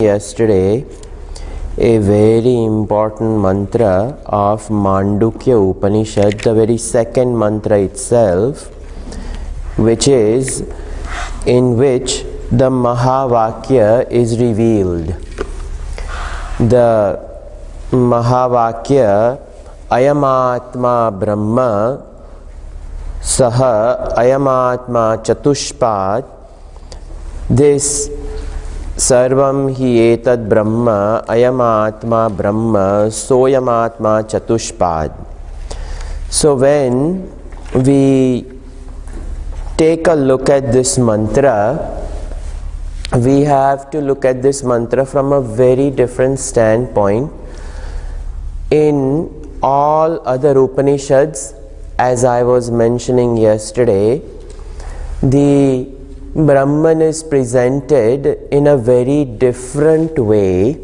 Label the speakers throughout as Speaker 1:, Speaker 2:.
Speaker 1: yesterday a very important mantra of Mandukya Upanishad, the very second mantra itself, which is in which the Mahavakya is revealed. The Mahavakya Ayamatma Brahma Saha Ayamatma Chatushpad. This Sarvam hi etad Brahma Ayamatma Brahma Soyamatma Chatushpad. So when we take a look at this mantra, we have to look at this mantra from a very different standpoint. In all other Upanishads, as I was mentioning yesterday, the Brahman is presented in a very different way.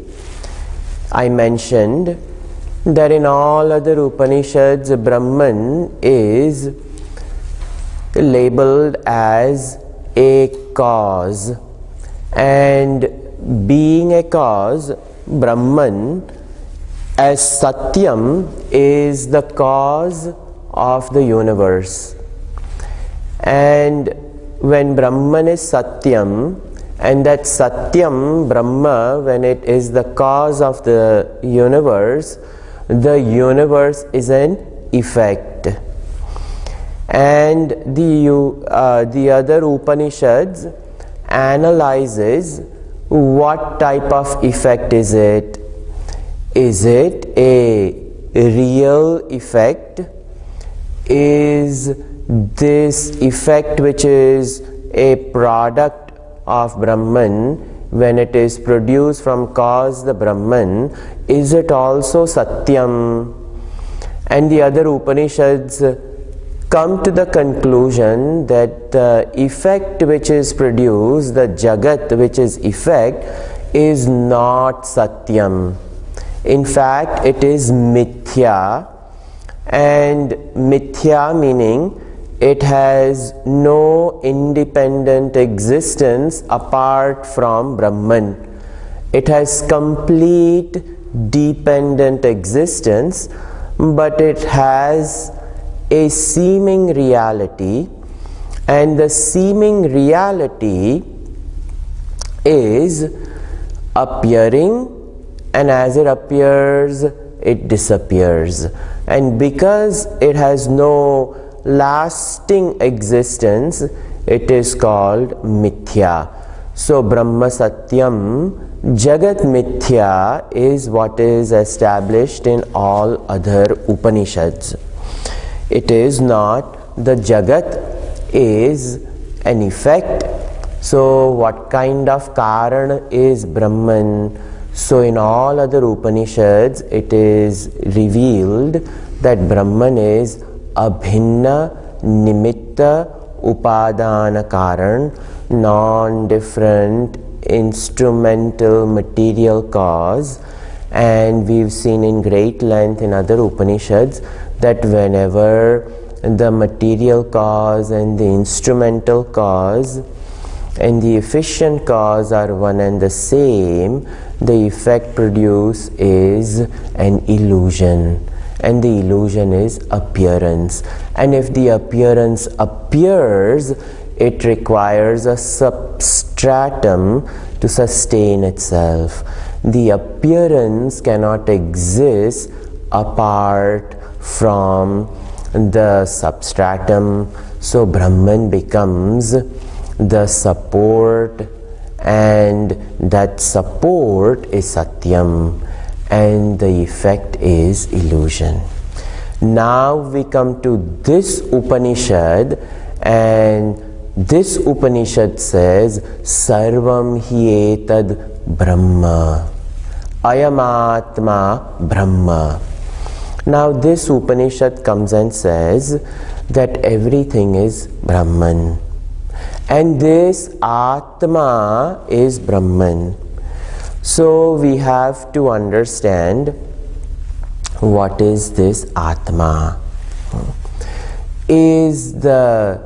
Speaker 1: I mentioned that in all other Upanishads, Brahman is labeled as a cause, and being a cause, Brahman as Satyam is the cause of the universe. And when Brahman is Satyam, and that Satyam Brahma, when it is the cause of the universe is an effect. And the other Upanishads analyzes what type of effect is it. Is it a real effect? Is this effect, which is a product of Brahman, when it is produced from cause the Brahman, is it also Satyam? And the other Upanishads come to the conclusion that the effect which is produced, the Jagat which is effect, is not Satyam. In fact, it is Mithya, and Mithya meaning it has no independent existence apart from Brahman. It has complete dependent existence, but it has a seeming reality, and the seeming reality is appearing, and as it appears, it disappears. And because it has no lasting existence, it is called Mithya. So Brahma Satyam, Jagat Mithya is what is established in all other Upanishads. It is not, the Jagat is an effect. So what kind of Karan is Brahman? So in all other Upanishads, it is revealed that Brahman is Abhinna Nimitta Upadana Karan, non-different instrumental material cause. And we've seen in great length in other Upanishads that whenever the material cause and the instrumental cause and the efficient cause are one and the same, the effect produced is an illusion, and the illusion is appearance. And if the appearance appears, it requires a substratum to sustain itself. The appearance cannot exist apart from the substratum. So Brahman becomes the support, and that support is Satyam, and the effect is illusion. Now we come to this Upanishad, and this Upanishad says Sarvam hi etad Brahma Ayamatma Brahma. Now this Upanishad comes and says that everything is Brahman, and this Atma is Brahman. So we have to understand what is this Atma. Is the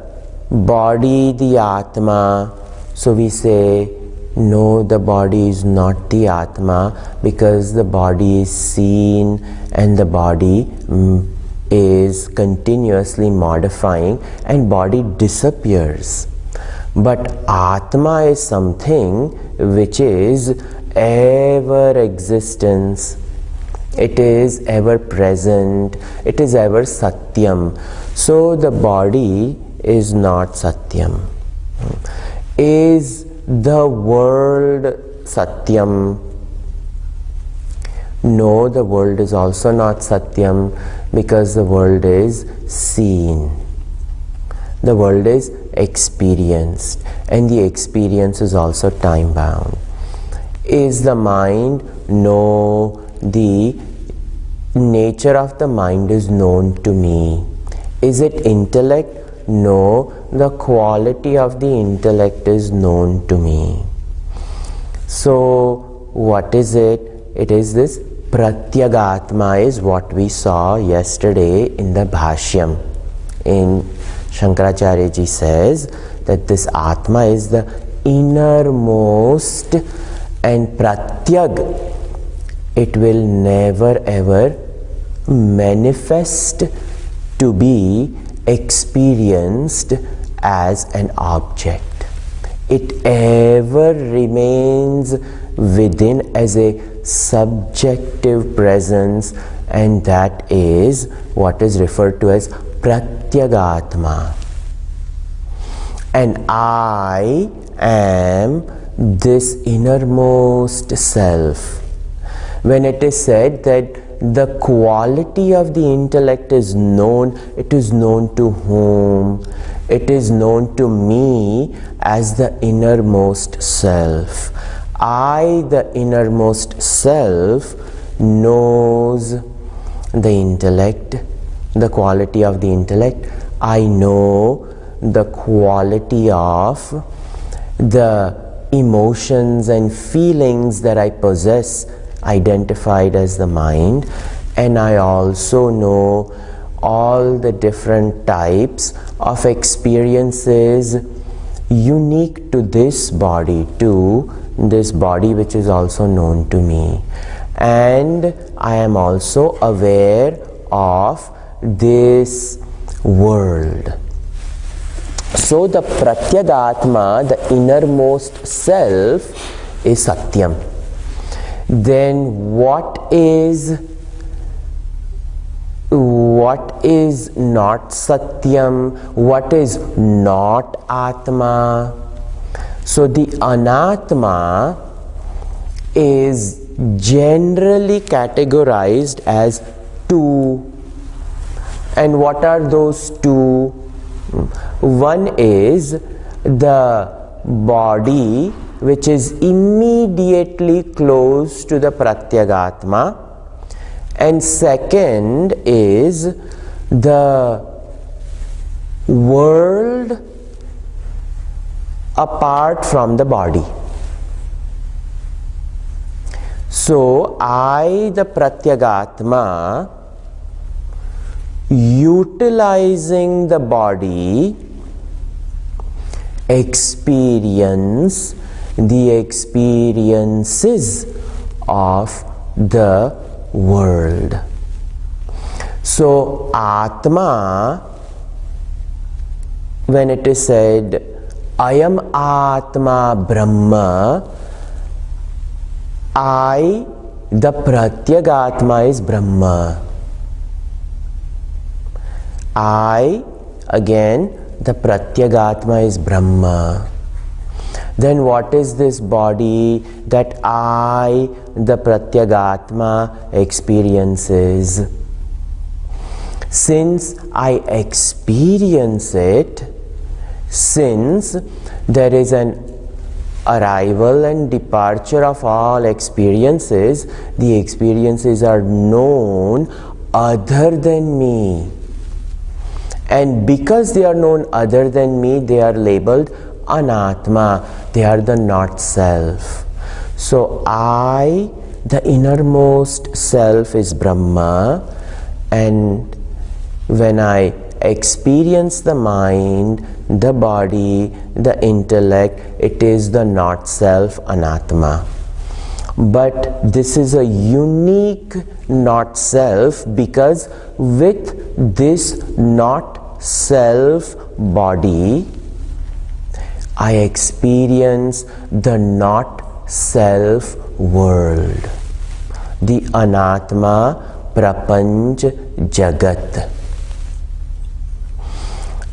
Speaker 1: body the Atma? So we say no, the body is not the Atma, because the body is seen and the body is continuously modifying and body disappears. But Atma is something which is ever existence. It is ever present. It is ever Satyam. So the body is not Satyam. Is the world Satyam? No, the world is also not Satyam, because the world is seen. The world is experienced, and the experience is also time bound. Is the mind? No, the nature of the mind is known to me. Is it intellect? No, the quality of the intellect is known to me. So what is it? It is this Pratyagatma, is what we saw yesterday in the Bhashyam. In Shankaracharya ji says that this Atma is the innermost, and Pratyag, it will never ever manifest to be experienced as an object. It ever remains within as a subjective presence, and that is what is referred to as Pratyagatma. And I am this innermost self. When it is said that the quality of the intellect is known, it is known to whom? It is known to me as the innermost self. I, the innermost self, knows the intellect, the quality of the intellect. I know the quality of the emotions and feelings that I possess, identified as the mind, and I also know all the different types of experiences unique to this body, which is also known to me. And I am also aware of this world. So the Pratyagatma, the innermost self, is Satyam. Then what is not Satyam? What is not Atma? So the Anatma is generally categorized as two. And what are those two? One is the body which is immediately close to the Pratyagatma, and second is the world apart from the body. So I, the Pratyagatma, utilizing the body, experience the experiences of the world. So Atma, when it is said Ayam Atma Brahma, I, the Pratyagatma, is Brahma. I, again, the Pratyagatma is Brahma. Then what is this body that I, the Pratyagatma, experiences? Since I experience it, since there is an arrival and departure of all experiences, the experiences are known other than me. And because they are known other than me, they are labeled Anatma, they are the not self. So I, the innermost self, is Brahma, and when I experience the mind, the body, the intellect. It is the not self, anatma. But this is a unique not self, because with this not self body, I experience the not self world, the anatma prapanch jagat.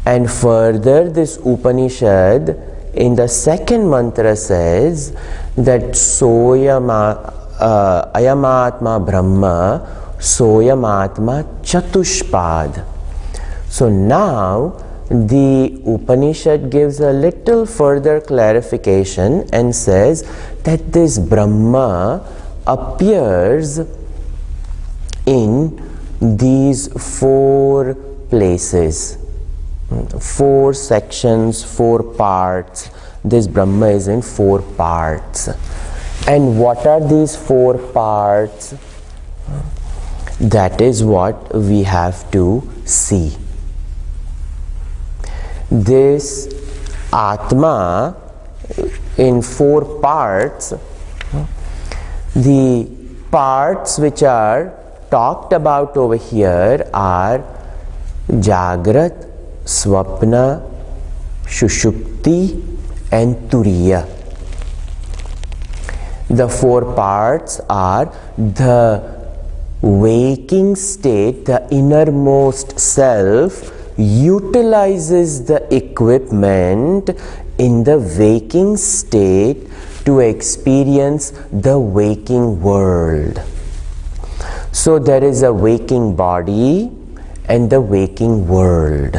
Speaker 1: And further, this Upanishad in the second mantra says that ayamatma brahma soyamatma chatushpad. So now the Upanishad gives a little further clarification and says that this Brahma appears in these 4 places, 4 sections, 4 parts. This Brahma is in 4 parts. And what are these 4 parts? That is what we have to see. This Atma in 4 parts, the parts which are talked about over here are Jagrat, Swapna, Shushupti and Turiya. The 4 parts are the waking state, the innermost self utilizes the equipment in the waking state to experience the waking world. So there is a waking body and the waking world,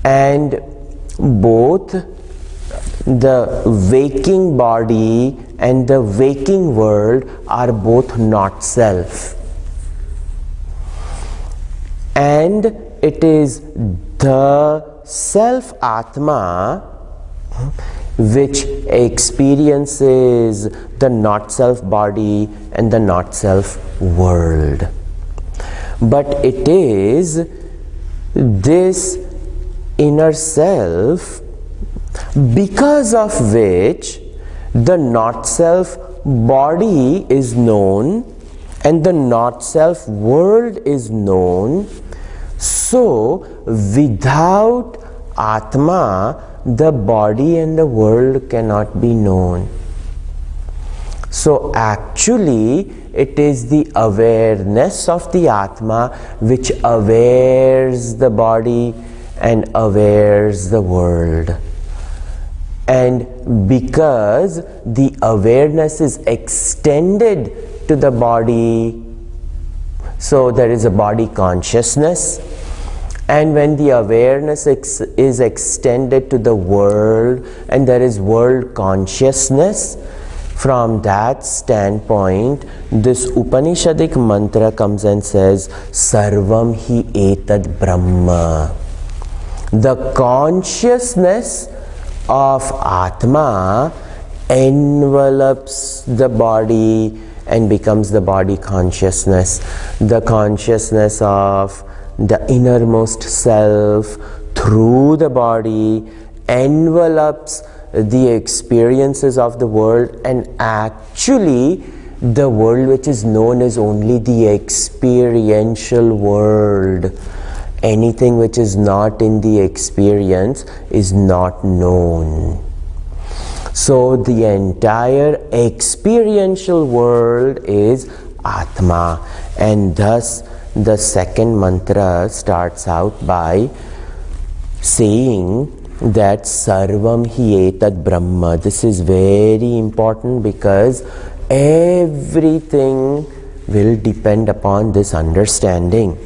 Speaker 1: and both the waking body and the waking world are both not self, and it is the self Atma which experiences the not self body and the not self world. But it is this inner self because of which the not self body is known and the not self world is known. So without Atma, the body and the world cannot be known. So actually it is the awareness of the Atma which awares the body and awares the world. And because the awareness is extended to the body, so there is a body consciousness, and when the awareness is extended to the world and there is world consciousness, from that standpoint this Upanishadic mantra comes and says Sarvam hi etad Brahma. The consciousness of Atma envelops the body and becomes the body consciousness. The consciousness of the innermost self through the body envelops the experiences of the world, and actually the world which is known is only the experiential world. Anything which is not in the experience is not known. So the entire experiential world is Atma, and thus the second mantra starts out by saying that Sarvam hi etad Brahma. This is very important because everything will depend upon this understanding.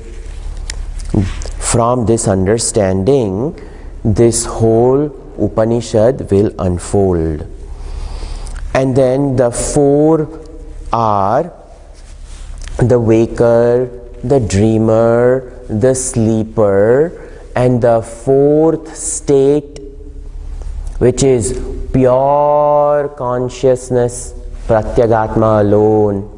Speaker 1: From this understanding, this whole Upanishad will unfold. And then the 4 are the waker, the dreamer, the sleeper, and the 4th state, which is pure consciousness, Pratyagatma alone.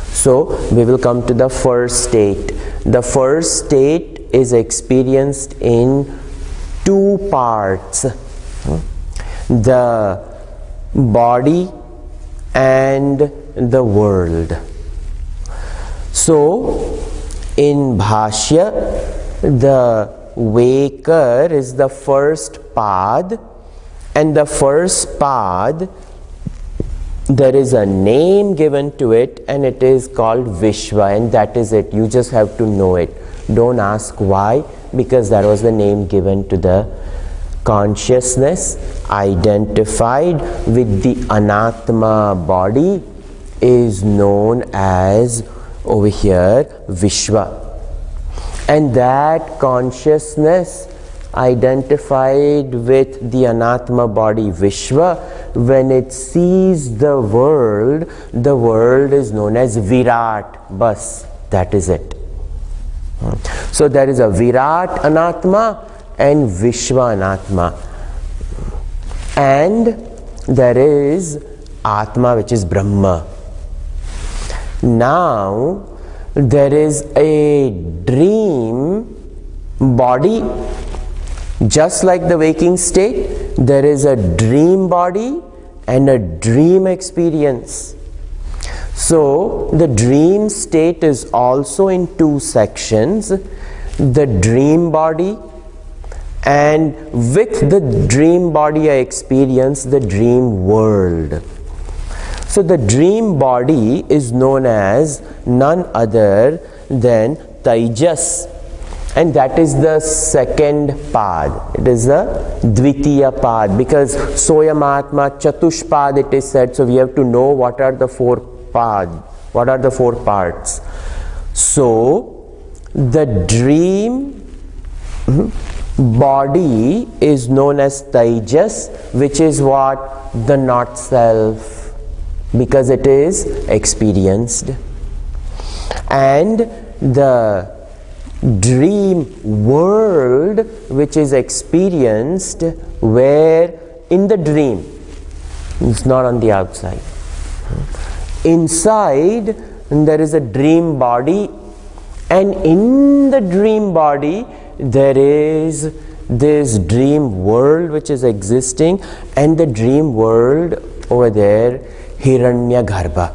Speaker 1: So we will come to the first state. The first state is experienced in two parts, the body and the world. So in Bhashya, the waker is the first pad, and the first pad, there is a name given to it, and it is called Vishwa, and that is it. You just have to know it. Don't ask why, because that was the name given to the consciousness identified with the Anatma body is known as over here Vishwa. And that consciousness identified with the Anatma body Vishwa, when it sees the world is known as Virat. Bas, that is it. So there is a Virat Anatma and Vishwa Anatma, and there is Atma, which is Brahma. Now there is a dream body, just like the waking state. There is a dream body and a dream experience. So the dream state is also in two sections, the dream body, and with the dream body I experience the dream world. So the dream body is known as none other than Tejas, and that is the second pad. It is the Dvitiya pad, because Soyamatma Chatushpad it is said, so we have to know what are the four pads, what are the four parts. So the dream body is known as Tejas, which is what? The not self, because it is experienced. And the dream world, which is experienced where? In the dream. It's not on the outside. Inside there is a dream body, and in the dream body there is this dream world which is existing, and the dream world over there, Hiranyagarbha.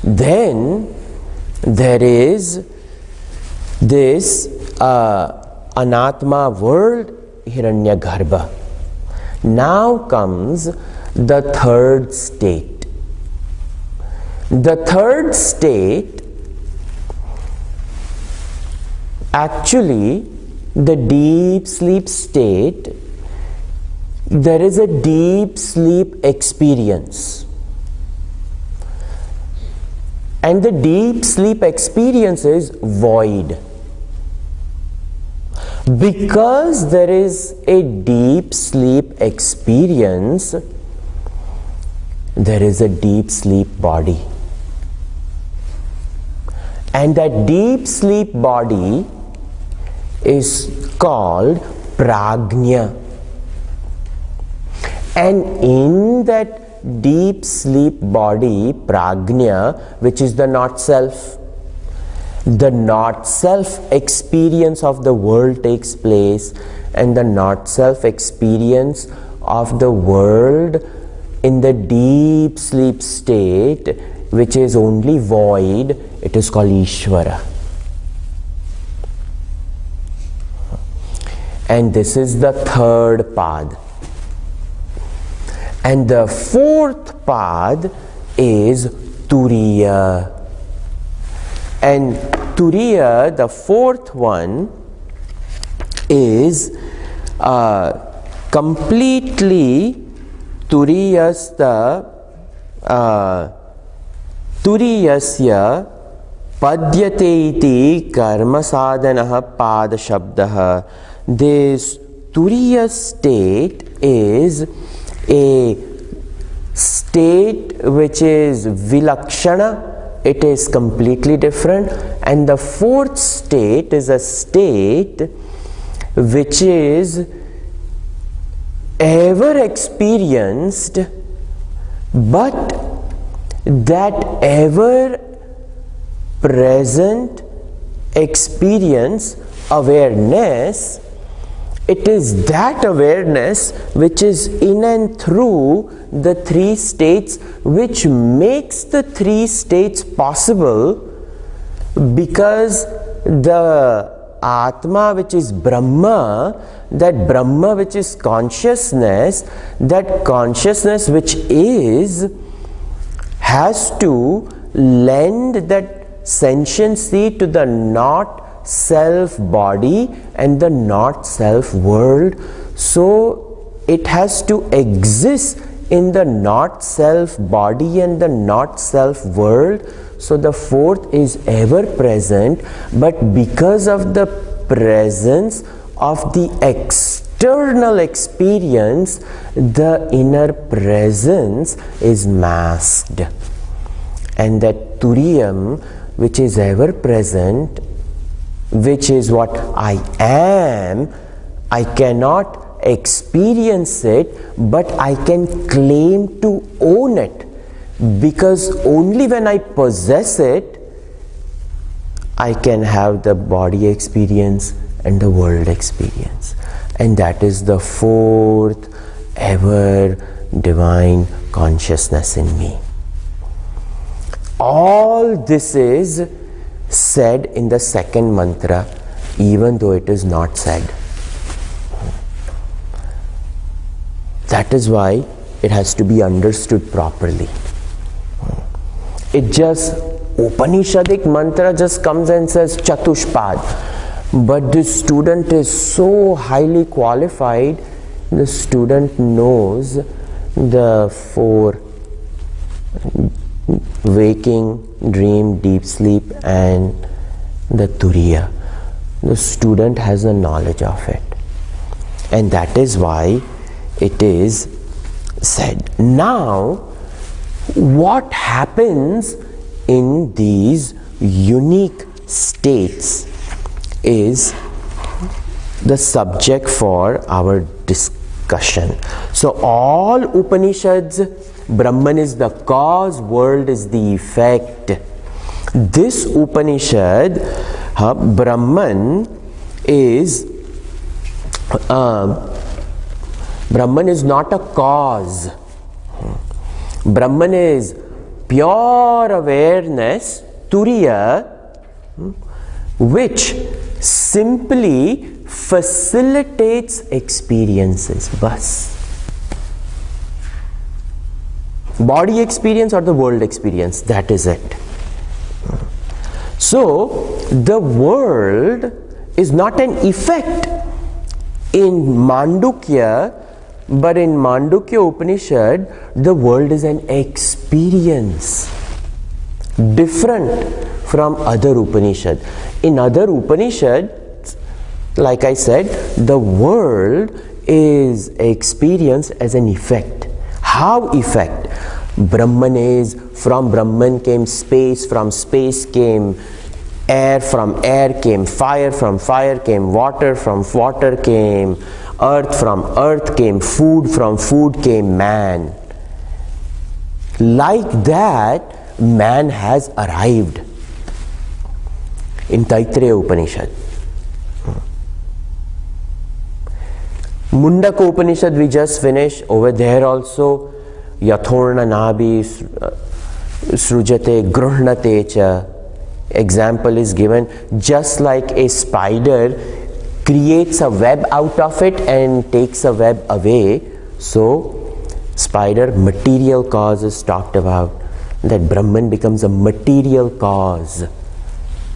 Speaker 1: Then there is this Anatma world, Hiranyagarbha. Now comes the third state. The third state, actually the deep sleep state, there is a deep sleep experience. And the deep sleep experience is void. Because there is a deep sleep experience, there is a deep sleep body. And that deep sleep body is called Prajna. And in that deep sleep body, Prajna, which is the not self, the not self experience of the world takes place, and the not self experience of the world in the deep sleep state, which is only void, it is called Ishvara. And this is the third pad. And the fourth pad is Turiya. And Turiya, the fourth one, is completely Turiyasya padyate iti karma sadhanah pada shabdah. This Turiya state is a state which is vilakshana, it is completely different. And the fourth state is a state which is ever experienced, but that ever present experience, awareness, it is that awareness which is in and through the three states, which makes the three states possible, because the Atma, which is Brahma, that Brahma which is consciousness, that consciousness which is, has to lend that sentiency to the not self body and the not self world. So it has to exist in the not self body and the not self world. So the fourth is ever present, but because of the presence of the external experience, the inner presence is masked. And that Turiyam, which is ever present, which is what I am, I cannot experience it, but I can claim to own it, because only when I possess it, I can have the body experience and the world experience. And that is the fourth ever divine consciousness in me. All this is said in the second mantra, even though it is not said. That is why it has to be understood properly. It just, Upanishadic mantra just comes and says Chatushpad, but the student is so highly qualified, the student knows the four: waking, dream, deep sleep, and the Turiya. The student has a knowledge of it, and that is why it is said. Now, what happens in these unique states is the subject for our discussion. So all Upanishads, Brahman is the cause, world is the effect. This Upanishad, Brahman is not a cause. Brahman is pure awareness, Turiya, which simply facilitates experiences. Bas. Body experience or the world experience, that is it. So the world is not an effect in Mandukya, but in Mandukya Upanishad, the world is an experience, different from other Upanishad. In other Upanishad, like I said, the world is experienced as an effect. How effect? Brahman is, from Brahman came space, from space came air, from air came fire, from fire came water, from water came earth, from earth came food, from food came man. Like that, man has arrived in Taittiriya Upanishad. Mundaka Upanishad we just finished. Over there also, Yathorna Nabhi Srujate Gruhnate cha. Example is given, just like a spider creates a web out of it and takes a web away. So, spider material cause is talked about. That Brahman becomes a material cause.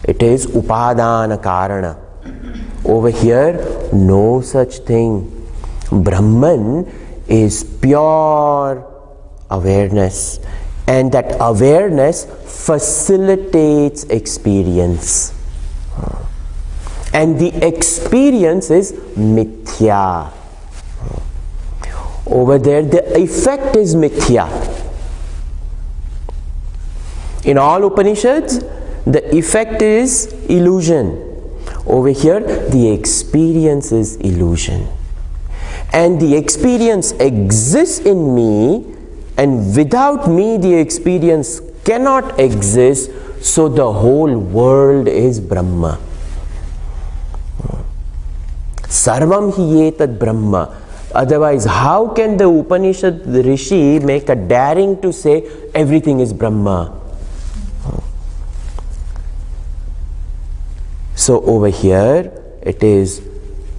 Speaker 1: It is Upadana Karana. Over here, no such thing. Brahman is pure awareness, and that awareness facilitates experience. And the experience is mithya. Over there, the effect is mithya. In all Upanishads, the effect is illusion. Over here, the experience is illusion. And the experience exists in me and without me the experience cannot exist, so the whole world is Brahma. Sarvam hi etat Brahma. Otherwise, how can the Upanishad Rishi make a daring to say everything is Brahma? So over here, it is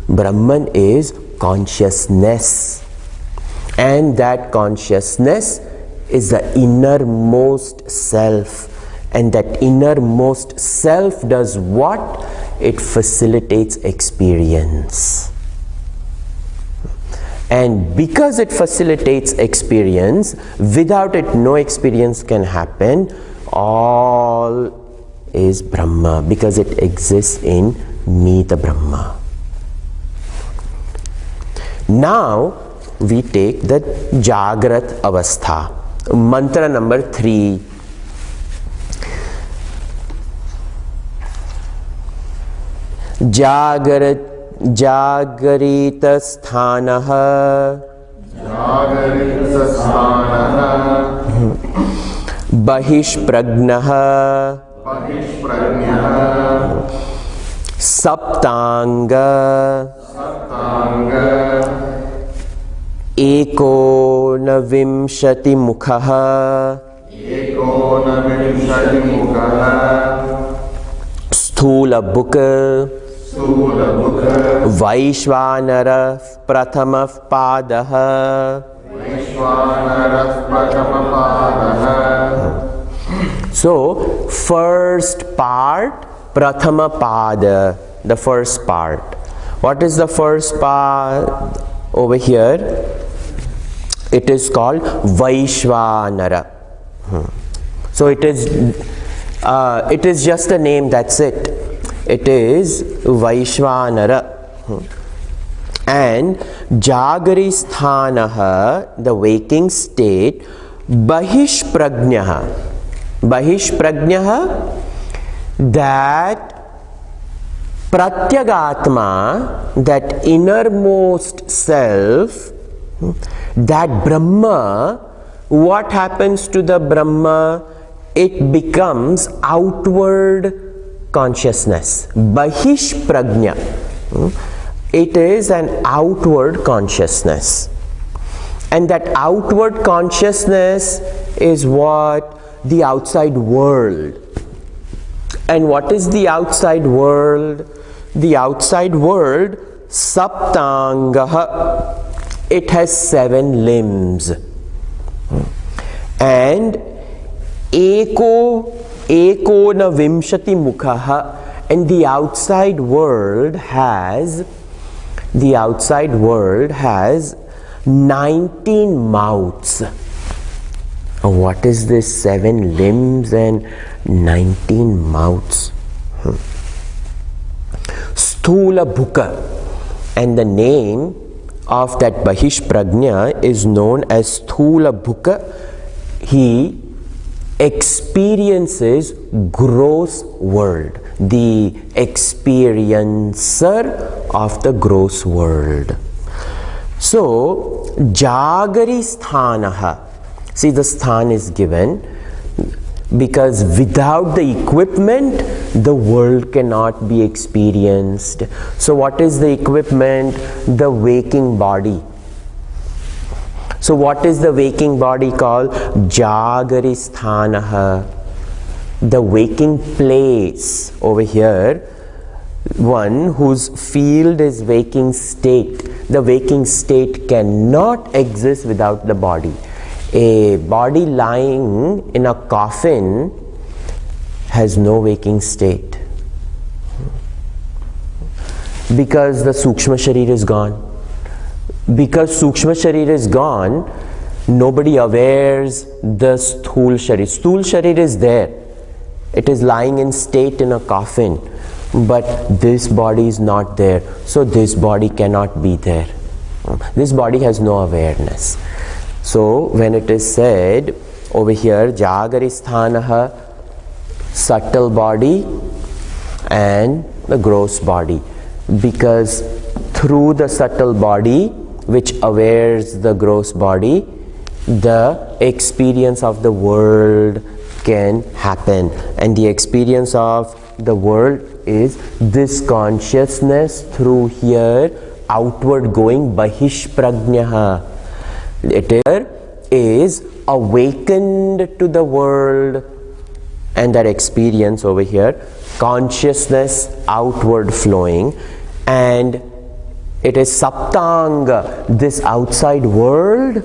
Speaker 1: Brahman is consciousness, and that consciousness is the innermost self, and that innermost self does what? It facilitates experience. And because it facilitates experience, without it no experience can happen. All is Brahma because it exists in me, the Brahma. Now we take the Jagrat Avastha. Mantra number 3. Jagarita Sthanaha Bahishpragnaha Saptanga Ekonavimshati Mukhaha Sthula Bhuka Vaishvanara Prathama Padaha. So, first part, Prathama Pada, the first part. What is the first part over here? It is called Vaishvanara. So it is just a name, that's it. It is Vaishvanara. And Jagaristanaha, the waking state, Bahishpragnaha. Bahishpragnaha, that Pratyagatma, that innermost self, that Brahma, what happens to the Brahma? It becomes outward consciousness. Bahishpragnya. It is an outward consciousness. And that outward consciousness is what? The outside world. And what is the outside world? The outside world, Saptangaha. It has 7 limbs. And Ekona Vimshati Mukhaha. And the outside world has 19 mouths. What is this 7 limbs and 19 mouths? Sthula Bhuka. And the name of that Bahishpragnya is known as Sthula Bhuka. He experiences gross world, the experiencer of the gross world. So, Jagari Sthanaha. See, the sthan is given because without the equipment, the world cannot be experienced. So, what is the equipment? The waking body. So, what is the waking body called? Jagari Sthanaha. The waking place over here, one whose field is waking state. The waking state cannot exist without the body. A body lying in a coffin has no waking state because the Sukshma Sharir is gone. Because Sukshma Sharir is gone, nobody awares the Sthul Sharir. Sthul Sharir is there. It is lying in state in a coffin, but this body is not there. So this body cannot be there. This body has no awareness. So when it is said over here, Jagaristanaha, subtle body and the gross body, because through the subtle body which awares the gross body, the experience of the world can happen. And the experience of the world is this consciousness through here, outward going, bahish prajnaha. It is awakened to the world, and that experience over here, consciousness outward flowing, and it is saptanga, this outside world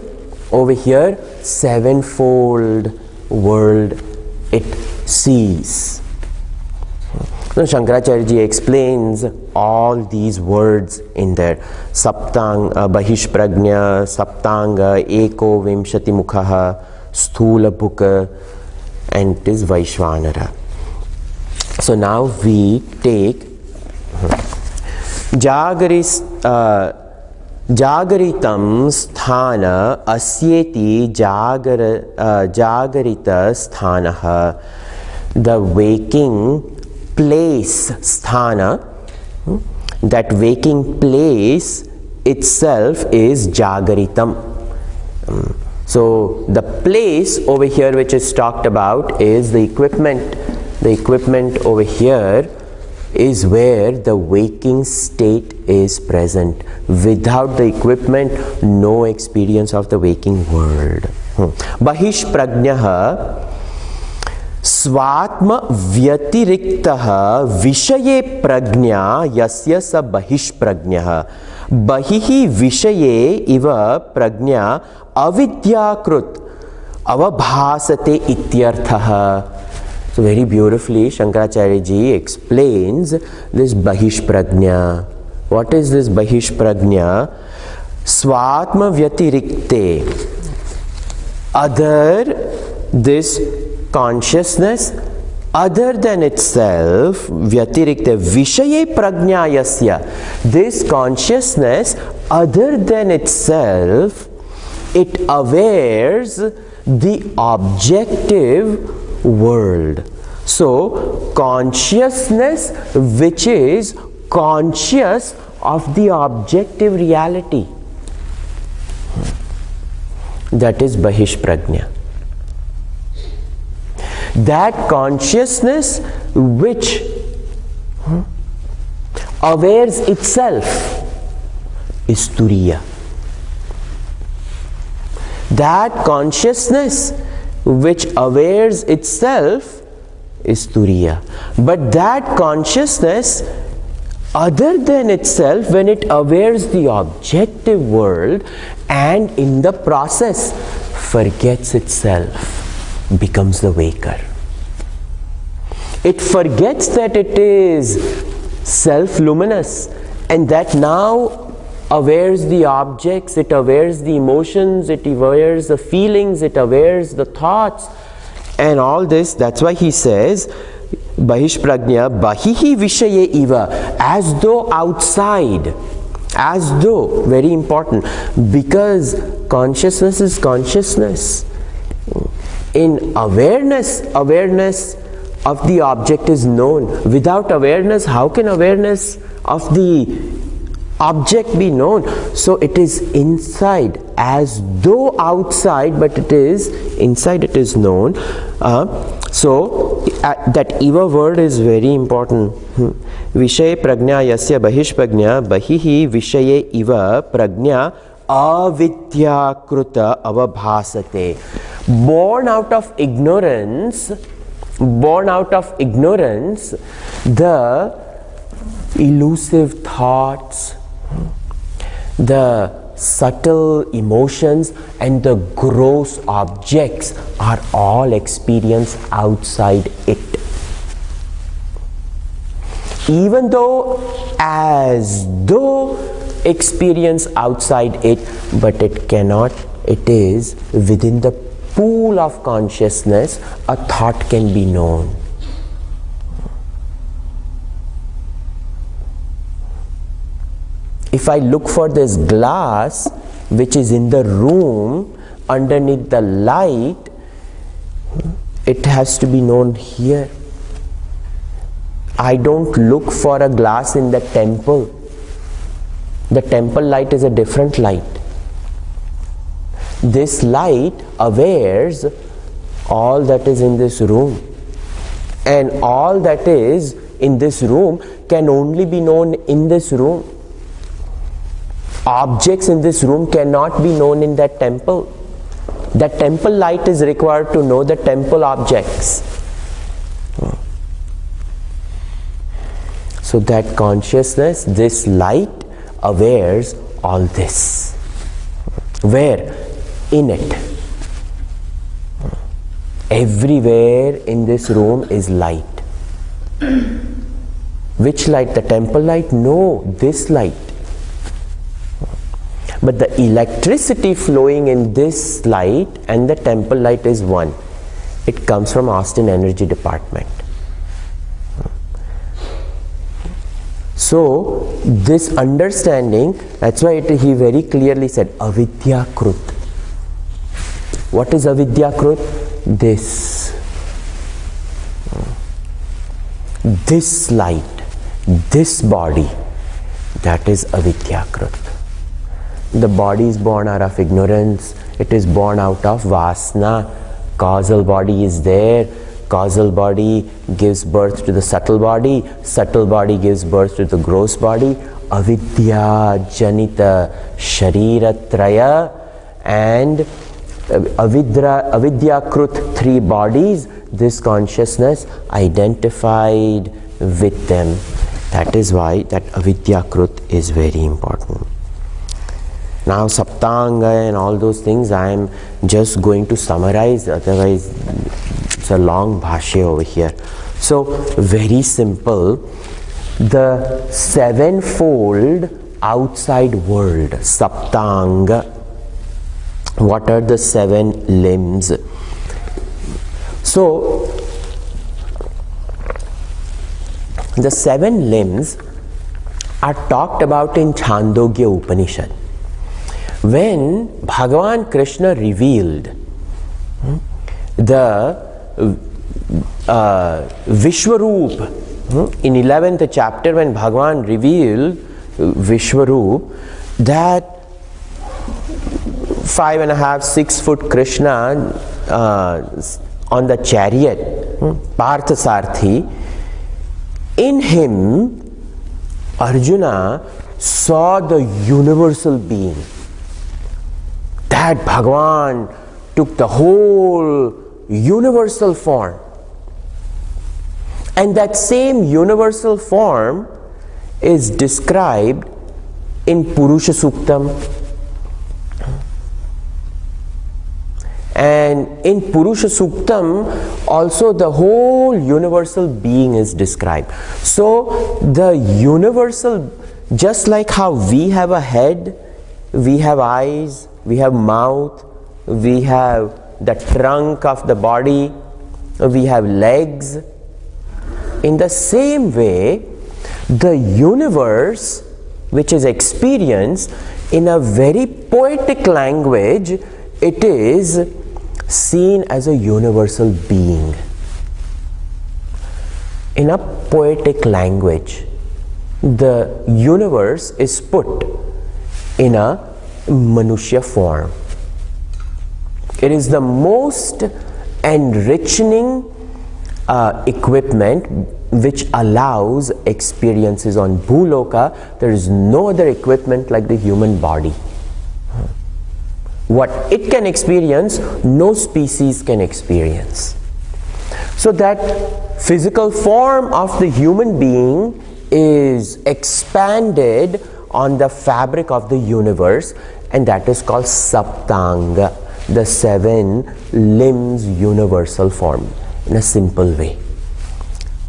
Speaker 1: over here, sevenfold world it sees. So Shankaracharya ji explains all these words in there. Saptanga, bahish prajna, saptanga, eko vimshati mukhaha, sthula bhuka, and it is Vaishvanara. So now we take Jagaritam sthana asyeti jagarita sthanaha. The waking place sthana, that waking place itself is jagaritam. So the place over here which is talked about is the equipment. The equipment over here is where the waking state is present. Without the equipment, no experience of the waking world. Bahish prajnaha swatma vyatiriktaha vishaye prajna yasya sa bahish prajnaha. Bahihi vishaye iva prajna avidyakrut avabhasate ityarthaha. So very beautifully Shankaracharya ji explains this bahish prajna. What is this bahish prajna? Swatma vyatirikte. Other, this consciousness other than itself, vyatirikta vishaye prajna yasya. This consciousness other than itself, it awares the objective world. So consciousness which is conscious of the objective reality, that is bahish prajna. That consciousness which awares itself is turiya. That consciousness which awares itself is turiya. But that consciousness other than itself, when it awares the objective world and in the process forgets itself, becomes the waker. It forgets that it is self-luminous and that now awares the objects, it awares the emotions, it awares the feelings, it awares the thoughts and all this. That's why he says bahish prajna bahihi vishaye iva, as though outside, as though, very important, because consciousness is consciousness. In awareness of the object is known. Without awareness, how can awareness of the object be known? So it is inside, as though outside, but it is inside, it is known. So that eva word is very important. Vishay prajna yasya bahish prajna bahihi vishaye eva prajna avidyakruta avabhasate. Born out of ignorance, the elusive thoughts, the subtle emotions and the gross objects are all experienced outside it. Even though, as though experience outside it, but it cannot, it is within the pool of consciousness, a thought can be known. If I look for this glass which is in the room underneath the light, it has to be known here. I don't look for a glass in the temple. The temple light is a different light. This light awares all that is in this room, and all that is in this room can only be known in this room. Objects in this room cannot be known in that temple. That temple light is required to know the temple objects. So that consciousness, this light, awares all this. Where? In it. Everywhere in this room is light. Which light? The temple light? No, this light. But the electricity flowing in this light and the temple light is one. It comes from Austin Energy Department. So this understanding, that's why he very clearly said avidya krut. What is avidya krut? This light, this body, that is avidya krut. The body is born out of ignorance, it is born out of vasana. Causal body is there. Causal body gives birth to the subtle body gives birth to the gross body. Avidya janita sharira traya, and avidya krut, 3 bodies, this consciousness identified with them. That is why that avidya krut is very important. Now saptanga and all those things I am just going to summarize, otherwise it's a long bhashya over here. So very simple, the 7-fold outside world, saptanga. What are the 7 limbs? So the 7 limbs are talked about in Chandogya Upanishad. When Bhagavan Krishna revealed the Vishwaroop, in 11th chapter, when Bhagavan revealed Vishwaroop, that 5.5-6 foot Krishna on the chariot, Parthasarthi, in him Arjuna saw the universal being. That Bhagavan took the whole universal form, and that same universal form is described in Purusha Suktam. And in Purusha Suktam also the whole universal being is described. So the universal, just like how we have a head, we have eyes, we have mouth, we have the trunk of the body, we have legs. In the same way, the universe, which is experienced in a very poetic language, it is seen as a universal being. In a poetic language, the universe is put in a Manushya form. It is the most enriching equipment which allows experiences on Bhuloka. There is no other equipment like the human body. What it can experience, no species can experience. So that physical form of the human being is expanded on the fabric of the universe, and that is called Saptanga, the 7 limbs universal form, in a simple way.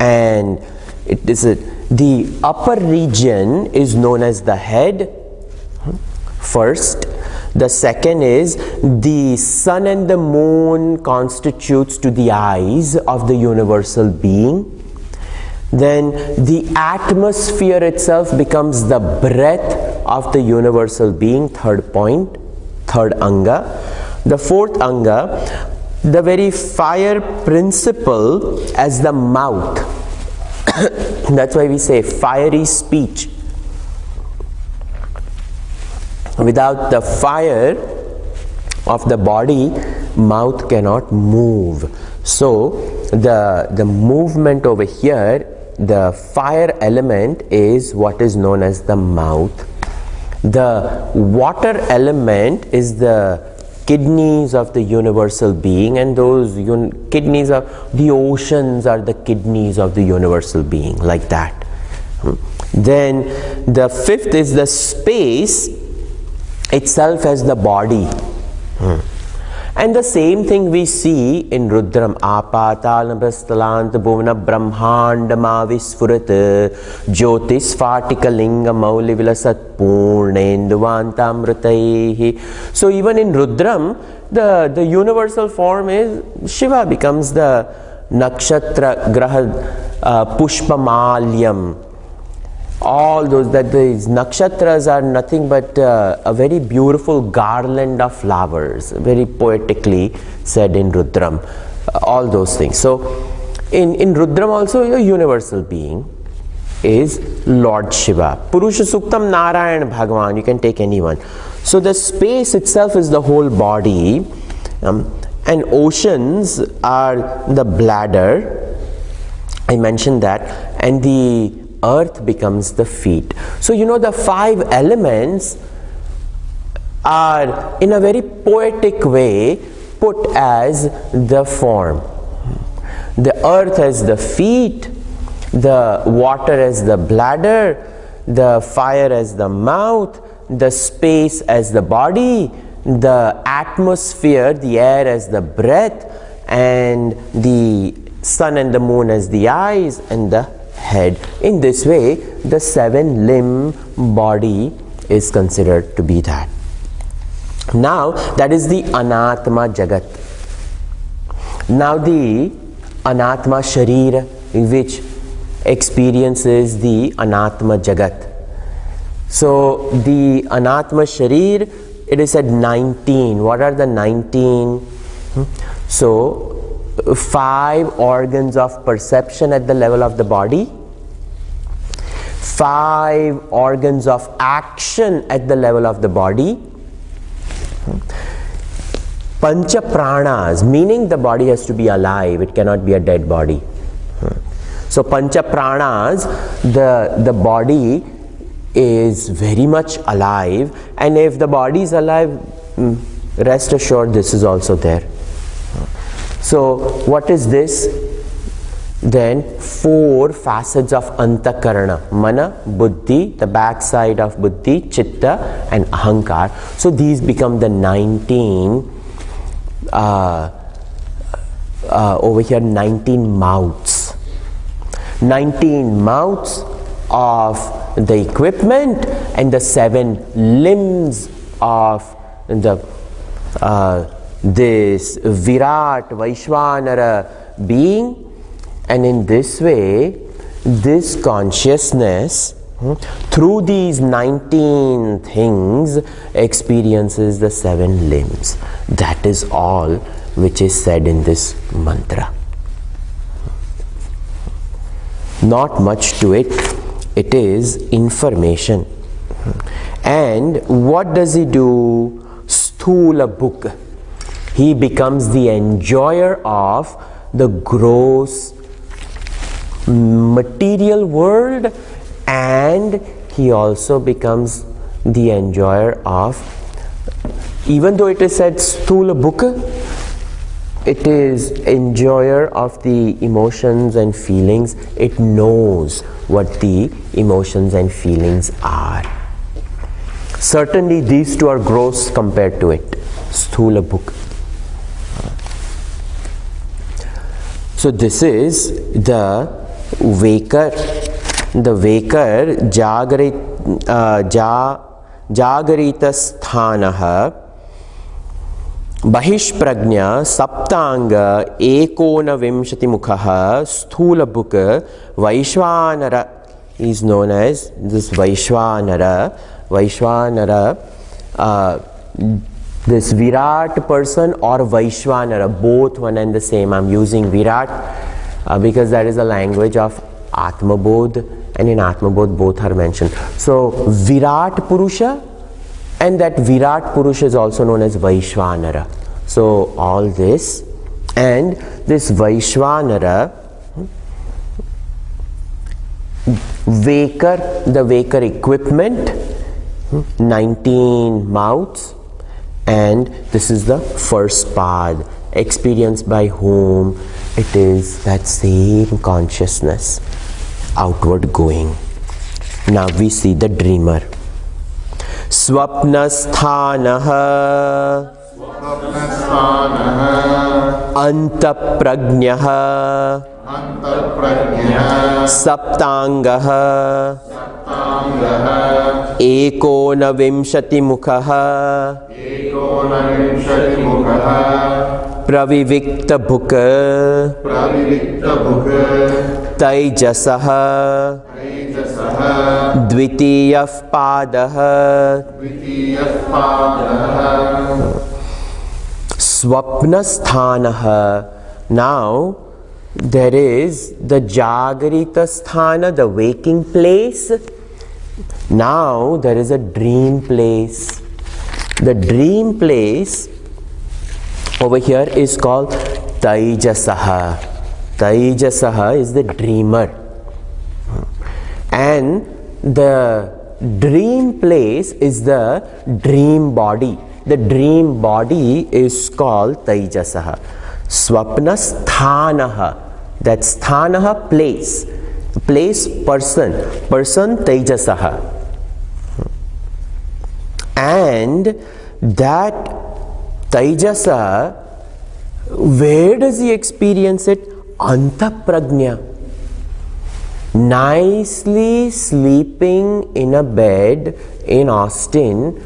Speaker 1: And it is the upper region is known as the head first. The second is the sun and the moon constitutes to the eyes of the universal being. Then the atmosphere itself becomes the breath of the universal being, third point, third anga. The fourth anga, the very fire principle as the mouth. That's why we say fiery speech. Without the fire, of the body, mouth cannot move. So the movement over here, the fire element is what is known as the mouth. The water element is the kidneys of the universal being, and those kidneys are the oceans, are the kidneys of the universal being, like that. Then the fifth is the space itself as the body. And the same thing we see in Rudram. Apatalabhastalant bhuvana brahmanda visfurat jyotis phatika linga mauli vilasat purnenduvantamritaihi. So even in Rudram, the universal form is Shiva, becomes the nakshatra graha pushpamalyam. All those, that these nakshatras are nothing but a very beautiful garland of flowers, very poetically said in Rudram, all those things. So in Rudram also, a universal being is Lord Shiva. Purusha Suktam Narayan Bhagavan, you can take anyone. So the space itself is the whole body, and oceans are the bladder, I mentioned that, and the earth becomes the feet. So the five elements are in a very poetic way put as the form. The earth as the feet, the water as the bladder, the fire as the mouth, the space as the body, the atmosphere, the air as the breath, and the sun and the moon as the eyes, and the head. In this way, the 7-limb body is considered to be that. Now, that is the Anatma Jagat. Now, the Anatma Sharira, which experiences the Anatma Jagat. So, the Anatma Sharir, it is at 19. What are the 19? So, 5 organs of perception at the level of the body, 5 organs of action at the level of the body, Pancha pranas, meaning the body has to be alive, it cannot be a dead body. So Pancha pranas, the body is very much alive, and if the body is alive, rest assured this is also there. So what is this? Then 4 facets of Antakarana: Mana, Buddhi, the backside of Buddhi, Chitta, and Ahankar. So these become the 19 over here, 19 mouths. 19 mouths of the equipment, and the 7 limbs of the this Virat Vaishvanara being. And in this way, this consciousness through these 19 things experiences the 7 limbs. That is all which is said in this mantra. Not much to it. It is information. And what does he do? Sthula book. He becomes the enjoyer of the gross material world, and he also becomes the enjoyer of, even though it is said Sthula book, it is enjoyer of the emotions and feelings. It knows what the emotions and feelings are. Certainly these two are gross compared to it. Sthula book. So this is the waker. The waker jagarita sthanaha bahishprajna saptanga ekona vimshati mukhaha sthula bhuka Vaishvanara is known as this Vaishvanara. This Virat person or Vaishvanara, both one and the same. I'm using Virat because that is a language of Atmabodh, and in Atmabodh both are mentioned. So Virat Purusha And that Virat Purush is also known as Vaishvanara. So all this, and this Vaishvanara, Vaker, the Vaker equipment, 19 mouths, and this is the first pad, experienced by whom? It is that same consciousness, outward going. Now we see the dreamer. Swapnasthanaha Antaprajnaha Saptangaha Ekonavimshatimukaha Pravivikta bhuka Taijasaha Dvitiyah padaha Swapnasthanaha. Now there is the Jagrita sthana, the waking place. Now there is a dream place. The dream place over here is called Taijasaha. Taijasaha is the dreamer. And the dream place is the dream body. The dream body is called Taijasaha. Swapnasthanaha. That's sthanaha, place. Place, person. Person, Taijasaha. And that Taijasa, where does he experience it? Antaprajna. Nicely sleeping in a bed in Austin,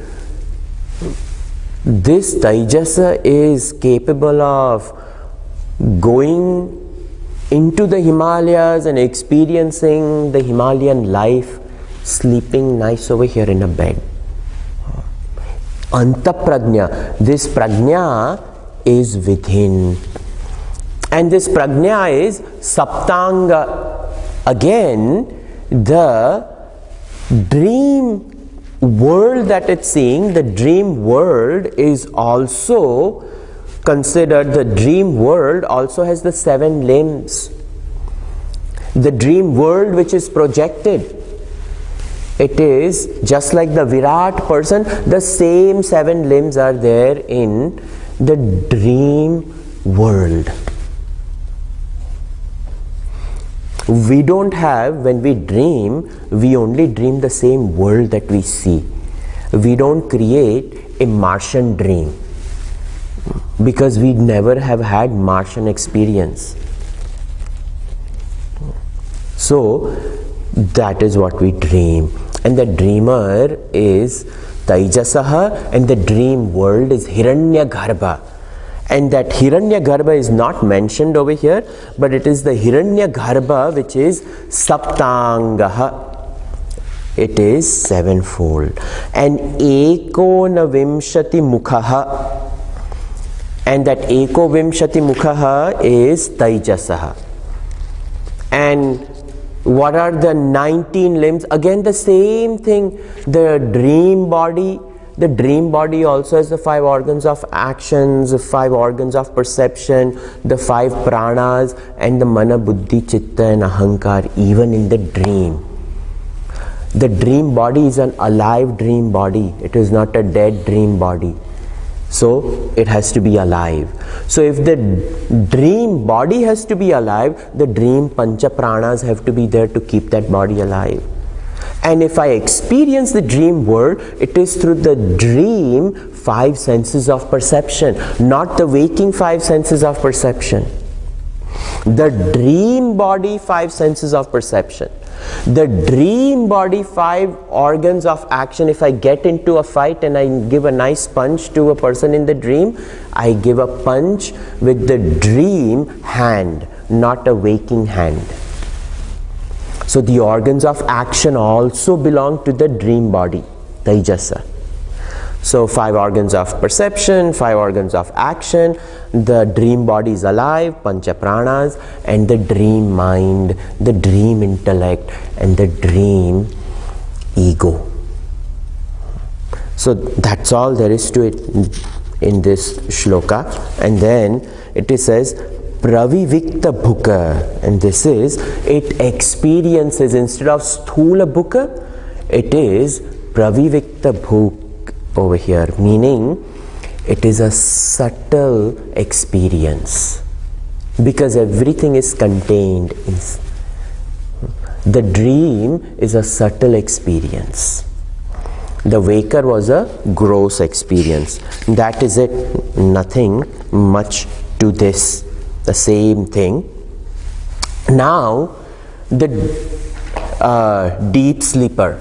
Speaker 1: this Taijasa is capable of going into the Himalayas and experiencing the Himalayan life, sleeping nice over here in a bed. Antaprajna. This prajna is within. And this prajna is saptanga. Again, the dream world that it's seeing, the dream world is also considered, the dream world also has the 7 limbs. The dream world which is projected, it is just like the Virat person, the same 7 limbs are there in the dream world. We don't have, when we dream, we only dream the same world that we see. We don't create a Martian dream because we never have had Martian experience. So that is what we dream. And the dreamer is Taijasaha, and the dream world is Hiranyagarbha. And that Hiranyagarbha is not mentioned over here, but it is the Hiranyagarbha which is Saptangaha. It is 7-fold. And Ekonavimshati Mukhaha. And that Ekovimshati Mukhaha is Taijasaha. And what are the 19 limbs? Again the same thing. The dream body. The dream body also has the 5 organs of actions, the 5 organs of perception, the 5 pranas, and the mana, buddhi, chitta and ahankar, even in the dream. The dream body is an alive dream body. It is not a dead dream body. So it has to be alive. So if the dream body has to be alive, the dream pancha pranas have to be there to keep that body alive. And if I experience the dream world, it is through the dream 5 senses of perception, not the waking 5 senses of perception. The dream body 5 senses of perception. The dream body 5 organs of action. If I get into a fight and I give a nice punch to a person in the dream, I give a punch with the dream hand, not a waking hand. So the organs of action also belong to the dream body, Taijasa. So 5 organs of perception, 5 organs of action, the dream body is alive, pancha pranas, and the dream mind, the dream intellect, and the dream ego. So that's all there is to it in this shloka. And then it says pravivikta bhuka, and this is, it experiences, instead of sthula bhuka, it is pravivikta bhuk over here, meaning it is a subtle experience, because everything is contained in the dream. Is a subtle experience. The waker was a gross experience. That is it. Nothing much to this. The same thing. Now, the deep sleeper.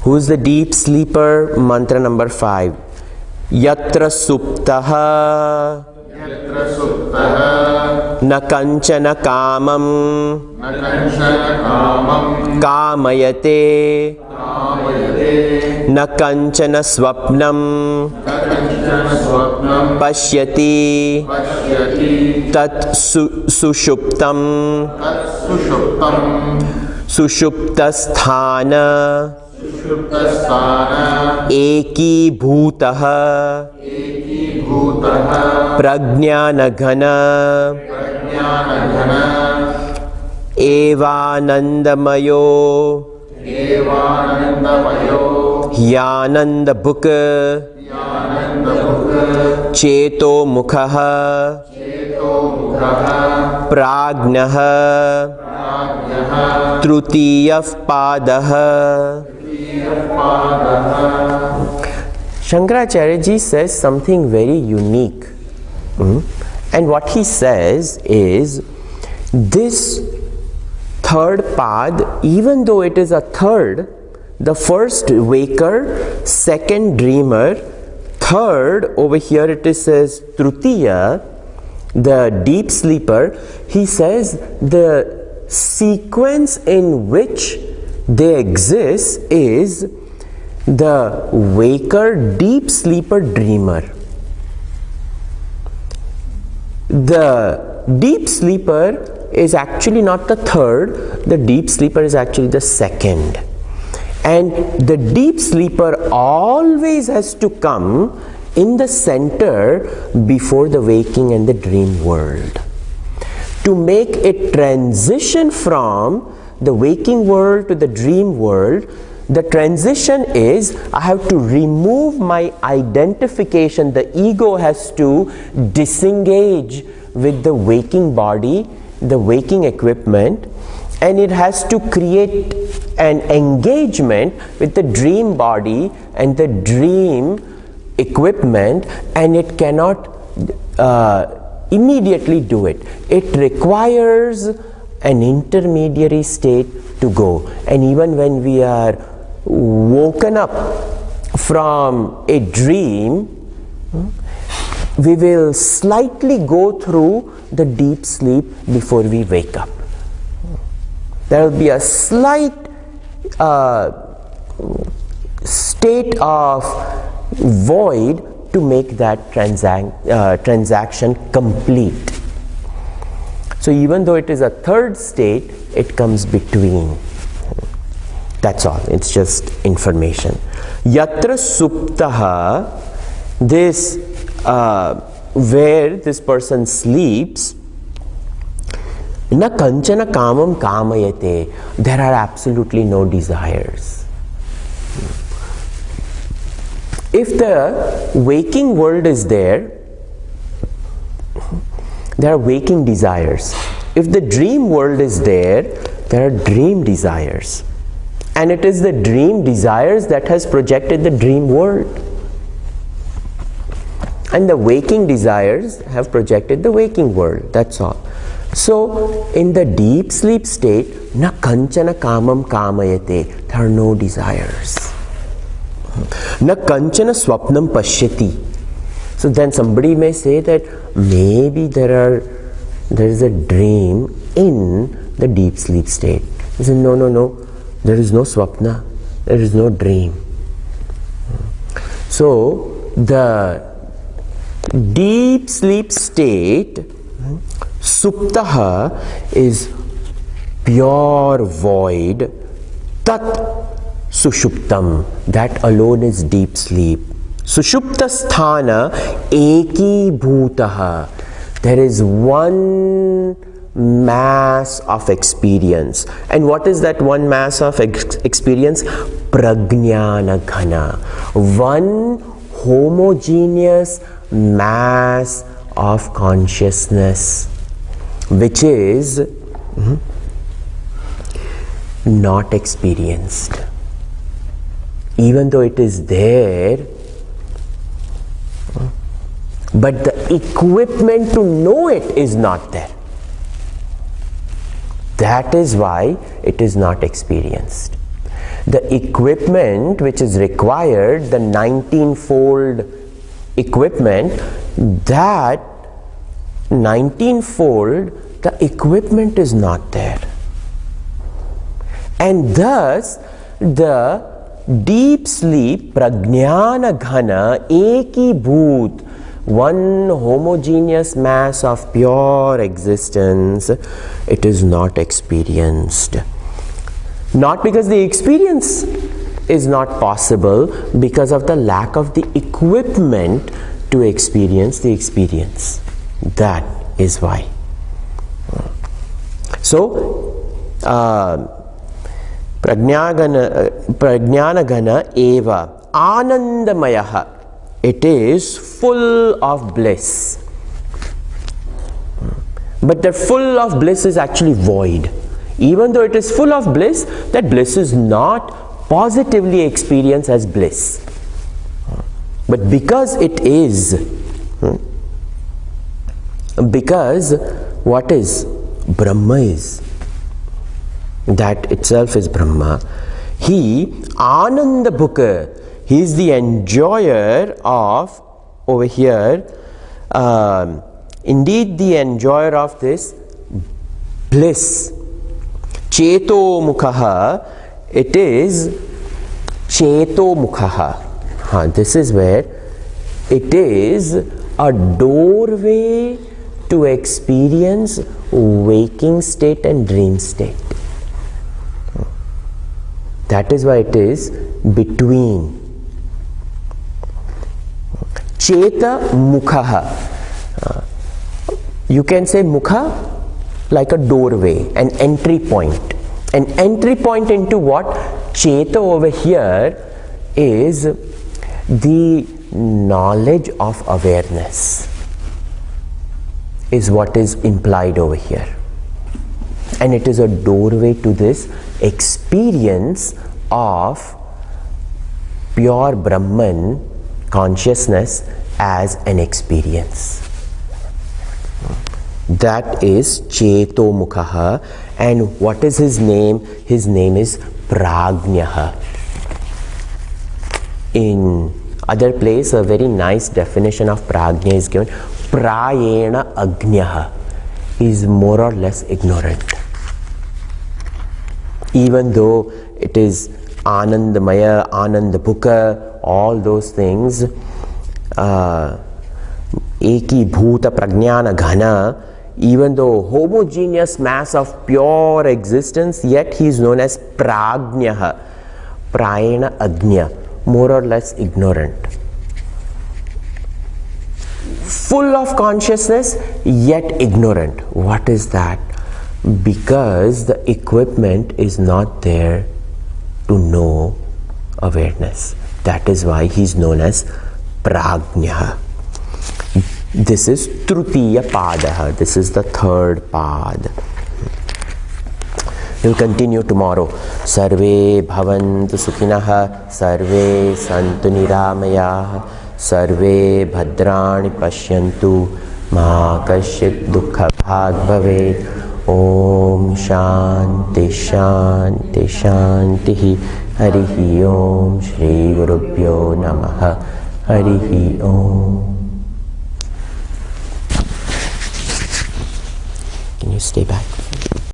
Speaker 1: Who is the deep sleeper? Mantra number 5. Yatra suptaha na kanchana kamam kamayate na kanchana swapnam pashyati tat sushuptam sushuptasthana ekibhutah prajnanaghana evanandamayo hyanandabhuk cheto mukhah pragnah trutiyah padah. Shankaracharya ji says something very unique. And what he says is, this third path, even though it is a third, the first waker, second dreamer, third over here it says trutiya, the deep sleeper, he says the sequence in which they exist is the waker, deep sleeper, dreamer. The deep sleeper is actually not the third, the deep sleeper is actually the second. And the deep sleeper always has to come in the center before the waking and the dream world. To make a transition from the waking world to the dream world, the transition is, I have to remove my identification. The ego has to disengage with the waking body, the waking equipment, and it has to create an engagement with the dream body and the dream equipment, and it cannot immediately do it. It requires an intermediary state to go. And even when we are woken up from a dream, we will slightly go through the deep sleep before we wake up. There will be a slight state of void to make that transaction complete. So even though it is a third state, it comes between. That's all. It's just information. Yatra suptaha, this where this person sleeps, na kanchana kamam kamayate, there are absolutely no desires. If the waking world is there, there are waking desires. If the dream world is there, there are dream desires. And it is the dream desires that has projected the dream world. And the waking desires have projected the waking world. That's all. So, in the deep sleep state, na kanchana kamam kamayate, there are no desires. Na kanchana swapnam pashyati. So then somebody may say that maybe there is a dream in the deep sleep state. He said, no, there is no swapna, there is no dream. So the deep sleep state, suptaha, is pure void. Tat sushuptam. That alone is deep sleep. Sushupta sthana eki bhutaha. There is one mass of experience. And what is that one mass of experience? Prajnana ghana. One homogeneous mass of consciousness, which is not experienced. Even though it is there, but the equipment to know it is not there. That is why it is not experienced. The equipment which is required, the 19-fold equipment, that 19-fold, the equipment is not there. And thus, the deep sleep, prajnana ghana, eki bhut, one homogeneous mass of pure existence, it is not experienced. Not because the experience is not possible, because of the lack of the equipment to experience the experience. That is why. So, prajnana gana eva anandamayaha. It is full of bliss. But the full of bliss is actually void. Even though it is full of bliss, that bliss is not positively experienced as bliss. But because it is, because what is? Brahma is. That itself is Brahma. He, Ananda Bhuka, he is the enjoyer of, over here, indeed the enjoyer of this bliss. Cheto Mukhaha, it is Cheto Mukhaha. This is where it is a doorway to experience waking state and dream state. That is why it is between. Cheta Mukhaha. You can say Mukha like a doorway, an entry point. An entry point into what? Cheta over here is the knowledge of awareness, is what is implied over here. And it is a doorway to this experience of pure Brahman consciousness as an experience. That is Cheto Mukhaha. And what is his name? His name is Prajnaha. In other place, a very nice definition of Prajna is given. Prayena Agnyaha. He is more or less ignorant. Even though it is Anandamaya, Anandabhuka, all those things, Eki Bhuta Prajnana Ghana, even though homogeneous mass of pure existence, yet he is known as Prajnaha, Prayena Agnya, more or less ignorant. Full of consciousness, yet ignorant. What is that? Because the equipment is not there to know awareness. That is why he is known as Prajnaha. This is Trutiya Padaha. This is the third pad. We'll continue tomorrow. Sarve bhavantu sukhinaha, sarve santu niramayaha, sarve bhadrani pashyantu, ma kashit dukha bhag bhavet. Om Shanti Shanti Shanti. Harihi Om. Shri Gurubhyo Namaha. Harihi Om.